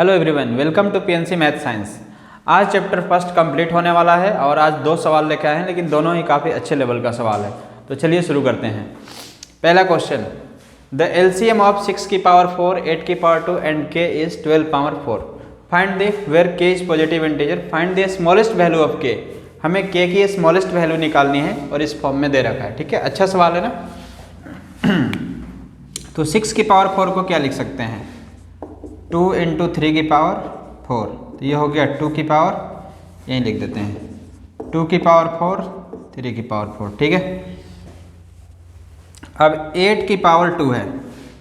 Hello everyone, welcome to PNC math science. आज chapter first complete होने वाला है और आज दो सवाल लेके आए हैं, लेकिन दोनों ही काफ़ी अच्छे लेवल का सवाल है। तो चलिए शुरू करते हैं। पहला क्वेश्चन, द एलसीएम ऑफ 6 की पावर 4, 8 की power 2 and k is 12 power 4। Find the where k is positive integer, find the smallest value of k। हमें k की स्मॉलेस्ट वैल्यू निकालनी है और इस फॉर्म में दे रखा है। ठीक है, अच्छा सवाल है ना। तो 6 की पावर 4 को क्या लिख सकते हैं? 2 इंटू 3 की पावर 4, तो ये हो गया 2 की पावर, यहीं लिख देते हैं 2 की पावर 4, 3 की पावर 4। ठीक है, अब 8 की पावर 2 है,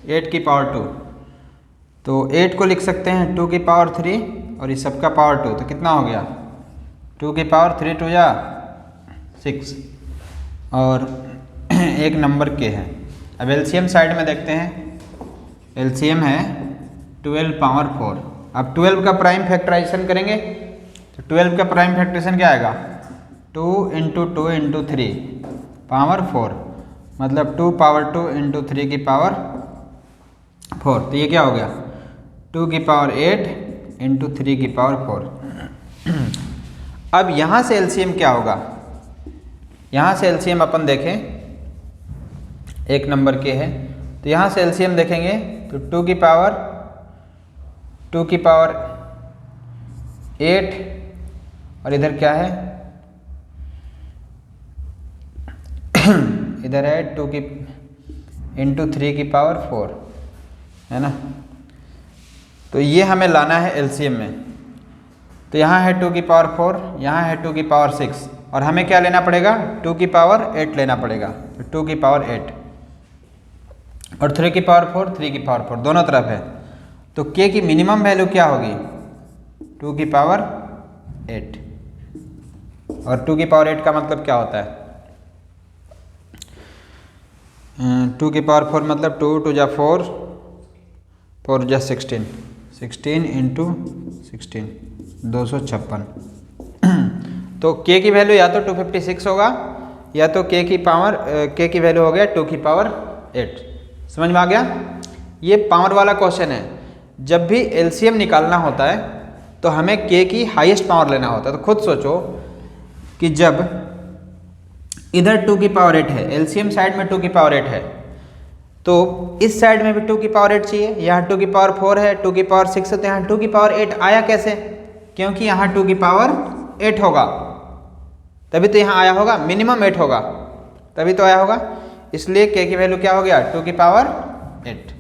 8 की पावर 2, तो 8 को लिख सकते हैं 2 की पावर 3 और इस सब का पावर 2, तो कितना हो गया 2 की पावर 3 2 या 6 और एक नंबर के है। अब एलसीएम साइड में देखते हैं, एलसीएम है 12 पावर 4। अब 12 का प्राइम फैक्टराइजेशन करेंगे तो 12 का प्राइम फैक्टराइजेशन क्या आएगा 2 इंटू 2 इंटू 3 पावर 4, मतलब 2 पावर 2 इंटू 3 की पावर 4, तो ये क्या हो गया 2 की पावर 8 इंटू 3 की पावर 4। अब यहाँ से एलसीएम क्या होगा, यहाँ से एलसीएम अपन देखें, एक नंबर के है, तो यहाँ से एलसीएम देखेंगे तो 2 की पावर 8 और इधर क्या है इधर है 2 की इंटू 3 की पावर 4, है ना। तो ये हमें लाना है एलसीएम में। तो यहाँ है 2 की पावर 4, यहाँ है 2 की पावर 6 और हमें क्या लेना पड़ेगा 2 की पावर 8 लेना पड़ेगा। तो 2 की पावर 8 और 3 की पावर 4, 3 की पावर 4 दोनों तरफ है। तो k की मिनिमम वैल्यू क्या होगी 2 की पावर 8, और 2 की पावर 8 का मतलब क्या होता है 2 की पावर 4 मतलब 2 2 जा 4, 4 जा 16, 16 इंटू 16 256। तो k की वैल्यू या तो 256 होगा या तो k की वैल्यू हो गया 2 की पावर 8। समझ में आ गया? ये पावर वाला क्वेश्चन है। जब भी एलसीएम निकालना होता है तो हमें k की हाईएस्ट पावर लेना होता है। तो खुद सोचो कि जब इधर 2 की पावर 8 है, एलसीएम साइड में 2 की पावर 8 है, तो इस साइड में भी 2 की पावर 8 चाहिए। यहाँ 2 की पावर 4 है, 2 की पावर 6 है, तो यहाँ 2 की पावर 8 आया कैसे? क्योंकि यहाँ 2 की पावर 8 होगा, तभी तो यहाँ आया होगा, मिनिमम 8 होगा तभी तो आया होगा। इसलिए k की वैल्यू क्या हो गया 2 की पावर 8।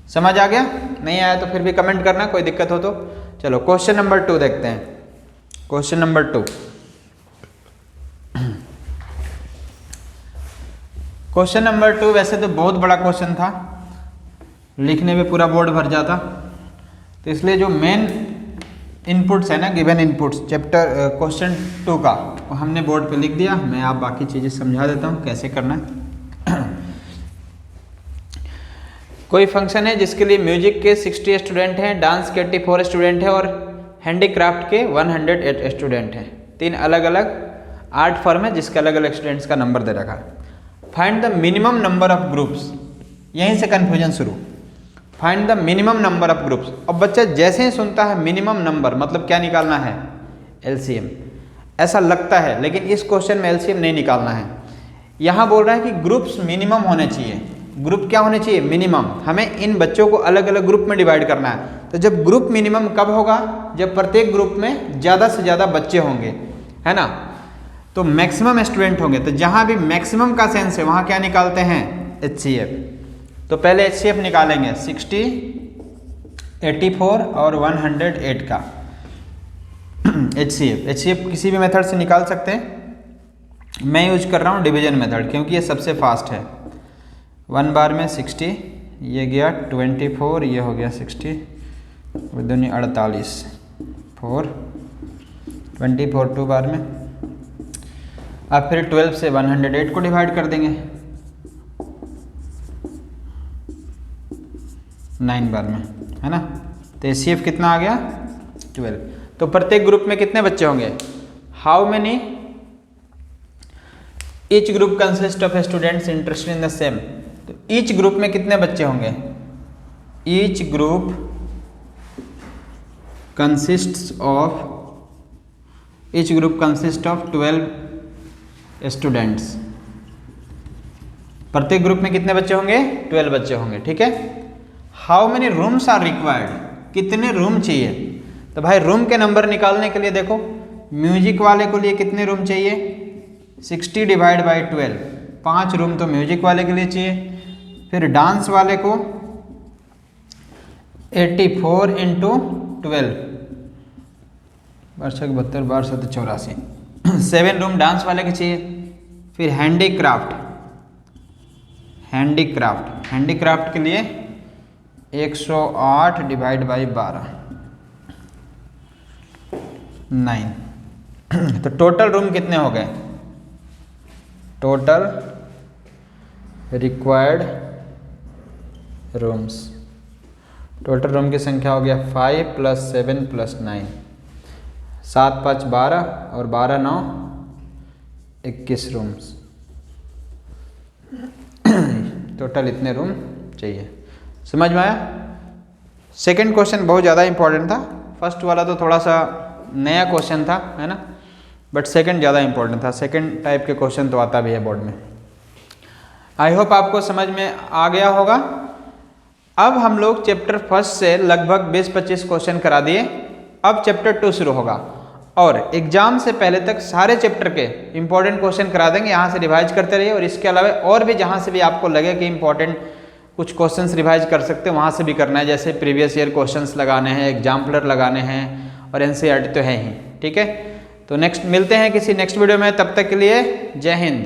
समझ आ गया? नहीं आया तो फिर भी कमेंट करना, कोई दिक्कत हो तो। चलो क्वेश्चन नंबर 2 देखते हैं। क्वेश्चन नंबर 2, क्वेश्चन नंबर 2 वैसे तो बहुत बड़ा क्वेश्चन था, लिखने में पूरा बोर्ड भर जाता, तो इसलिए जो मेन इनपुट्स है ना, गिवन इनपुट्स चैप्टर क्वेश्चन 2 का, वो हमने बोर्ड पे लिख दिया। मैं आप बाकी चीज़ें समझा देता हूँ कैसे करना है। कोई फंक्शन है जिसके लिए म्यूजिक के 60 स्टूडेंट हैं, डांस के 84 स्टूडेंट हैं और हैंडीक्राफ्ट के 108 स्टूडेंट हैं। 3 अलग अलग आर्ट फॉर्म है जिसके अलग अलग स्टूडेंट्स का नंबर दे रखा है। Find the minimum number of groups, यहीं से कन्फ्यूजन शुरू। Find the minimum number of groups. अब बच्चा जैसे ही सुनता है मिनिमम नंबर मतलब क्या निकालना है एलसीएम, ऐसा लगता है, लेकिन इस क्वेश्चन में एलसीएम नहीं निकालना है। यहाँ बोल रहा है कि ग्रुप्स मिनिमम होने चाहिए। ग्रुप क्या होने चाहिए मिनिमम। हमें इन बच्चों को अलग अलग ग्रुप में डिवाइड करना है। तो जब ग्रुप मिनिमम कब होगा, जब प्रत्येक ग्रुप में ज़्यादा से ज़्यादा बच्चे होंगे, है ना, तो मैक्सिमम स्टूडेंट होंगे। तो जहाँ भी मैक्सिमम का सेंस है वहाँ क्या निकालते हैं HCF। तो पहले HCF निकालेंगे 60, 84 और 108 का HCF किसी भी मेथड से निकाल सकते हैं। मैं यूज कर रहा हूँ डिवीजन मेथड क्योंकि ये सबसे फास्ट है। 1 बार में 60, ये गया 24, ये हो गया 60, दूनी 48, 4 24 2 बार में। अब फिर 12 से 108 को डिवाइड कर देंगे 9 बार में, है ना। तो HCF कितना आ गया 12। तो प्रत्येक ग्रुप में कितने बच्चे होंगे, how many each group consist of students interested in the same. तो ईच ग्रुप में कितने बच्चे होंगे, each group consists of each group consists of 12 students. प्रत्येक ग्रुप में कितने बच्चे होंगे? 12 बच्चे होंगे, ठीक है। How many rooms are required, कितने रूम चाहिए? तो भाई रूम के नंबर निकालने के लिए देखो, म्यूजिक वाले को लिए कितने रूम चाहिए? 60 डिवाइड बाई 12, 5 रूम तो म्यूजिक वाले के लिए चाहिए। फिर डांस वाले को 84 इंटू 12, 72 12 84, 7 रूम डांस वाले के चाहिए। फिर हैंडीक्राफ्ट के लिए 108 डिवाइड बाई 12, 9। तो टोटल रूम कितने हो गए? Total required rooms, total room की संख्या हो गया 5 + 7 + 9, 7 5 12 और 12 9 21 रूम्स। टोटल इतने रूम चाहिए। समझ में आया? सेकंड क्वेश्चन बहुत ज़्यादा इंपॉर्टेंट था, फर्स्ट वाला तो थोड़ा सा नया क्वेश्चन था, है ना, बट सेकंड ज़्यादा इंपॉर्टेंट था। सेकंड टाइप के क्वेश्चन तो आता भी है बोर्ड में। आई होप आपको समझ में आ गया होगा। अब हम लोग चैप्टर फर्स्ट से लगभग 20-25 क्वेश्चन करा दिए। अब चैप्टर 2 शुरू होगा और एग्जाम से पहले तक सारे चैप्टर के इंपॉर्टेंट क्वेश्चन करा देंगे। यहाँ से रिवाइज करते रहिए और इसके अलावा और भी जहाँ से भी आपको लगे कि इंपॉर्टेंट कुछ क्वेश्चंस रिवाइज कर सकते हैं वहाँ से भी करना है। जैसे प्रीवियस ईयर क्वेश्चंस लगाने हैं, एग्जाम्पलर लगाने हैं और एनसीईआरटी तो है ही, ठीक है। तो नेक्स्ट मिलते हैं किसी नेक्स्ट वीडियो में, तब तक के लिए जय हिंद।